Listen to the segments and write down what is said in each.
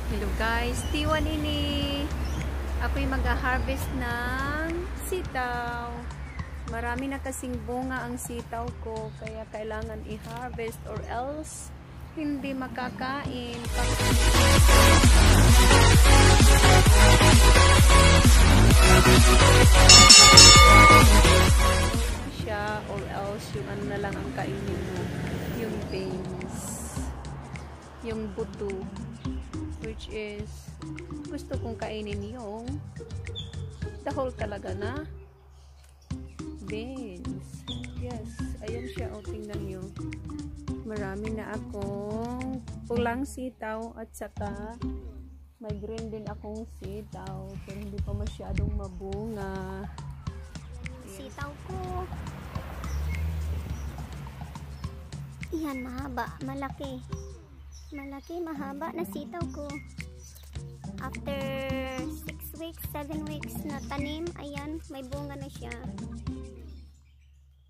Hello guys, Tiwan ini. Ako'y mag-harvest ng sitaw. Marami na kasing bunga ang sitaw ko, kaya kailangan i-harvest or else hindi makakain. Siya or else yung ano na lang ang kainin mo, yung veins, yung buto, which is gusto kong kainin yung the whole talaga na beans. Yes, ayan siya. O, tingnan nyo. Marami na akong pulang sitaw at saka may green din akong sitaw pero hindi pa masyadong mabunga. Sitaw ko. Yan, mahaba, malaki. Malaki, mahaba na sitaw ko. After 6 weeks, 7 weeks na tanim, ayan, may bunga na siya.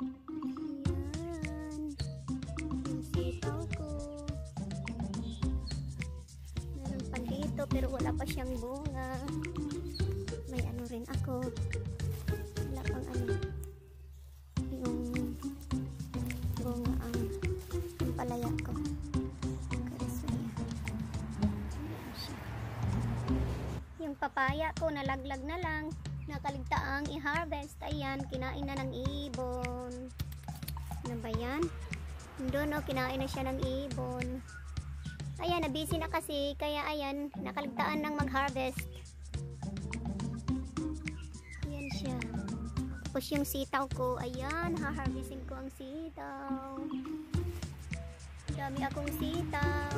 Ayan. Yung sitaw ko. Meron pa dito, pero wala pa siyang bunga. May ano rin ako. Wala pang ano. Yung bunga ang palaya ko. Yung papaya ko nalaglag na lang, nakaligtaang i-harvest. Ayan, kinain na ng ibon. Ano ba yan? Doon o, kinain na siya ng ibon. Ayan, nabisi na kasi, kaya ayan, nakaligtaan ng mag-harvest. Ayan siya. Tapos yung sitaw ko, ayan, ha-harvesting ko ang sitaw. Dami akong sitaw.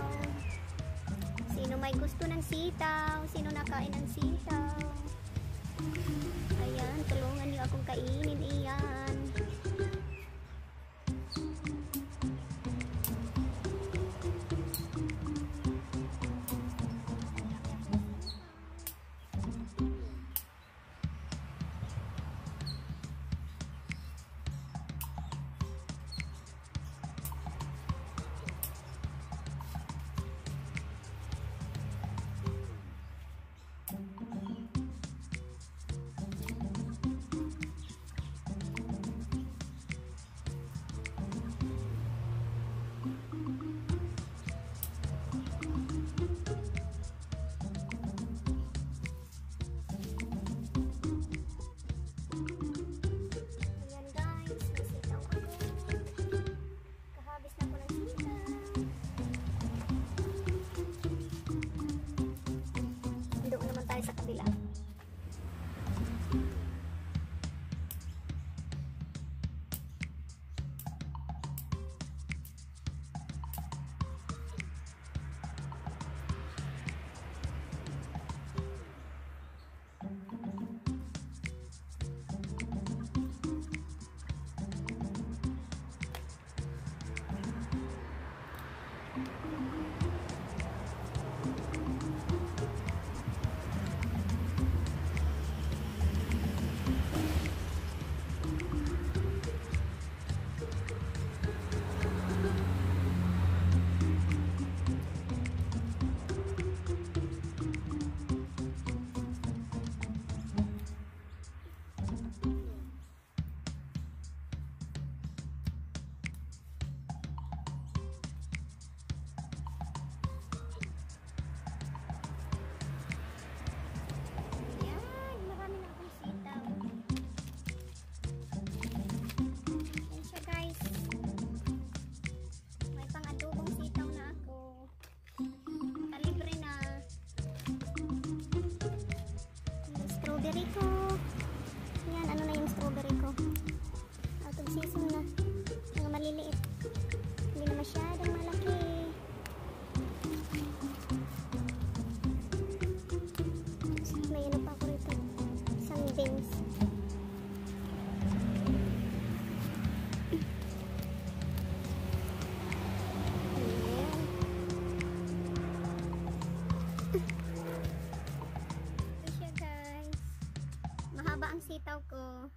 Sino may gusto ng sitaw? Sino nakain ng sitaw? Ayan, tulungan niyo akong kainin iyan. Sa kabila. Strawberry ko. Yan, ano na yung strawberry ko. Out of season na. Mga maliliit. Hindi na masyadong malaki. May ano pa ako rito. Isang beans. Mahaba ang sitaw ko.